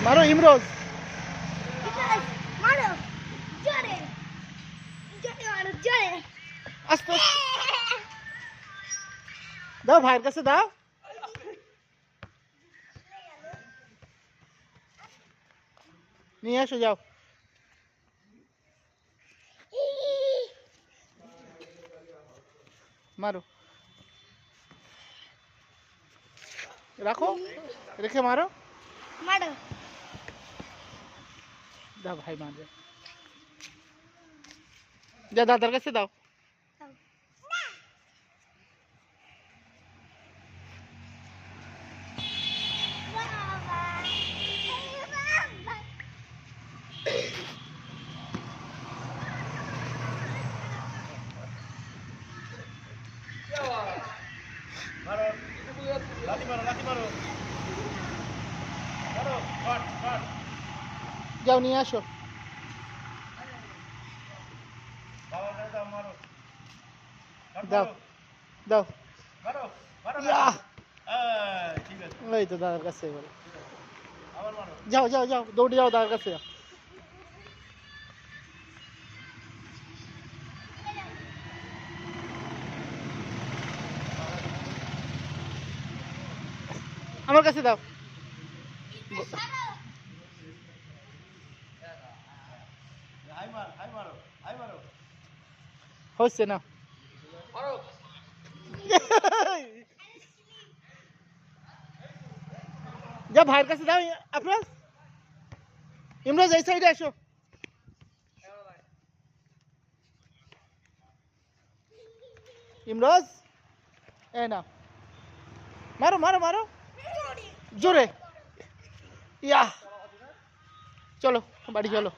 मारो इमरोज मारो जोरे जोरे मारो जोरे আস্তে দাও ভাইয়ের কাছে দাও নিয়ে আসো যাও মারো রাখো রেখে মারো मारो দাও ভাই মারবে যা দাদার কাছে দাও যাও নিয়ে আসো দাও দাও ইয়াহ! ওই তো দাদার কাছে এবারে যাও যাও যাও দৌড়ে যাও দাদার কাছে যাও আমার কাছে দাও হচ্ছে না যা ভাইয়ের কাছে দাও আপনার ইমরাজ এই সাইডে আসো ইমরাজ এই না মারো মারো মারো জোরে ইয়া চলো বাড়ি চলো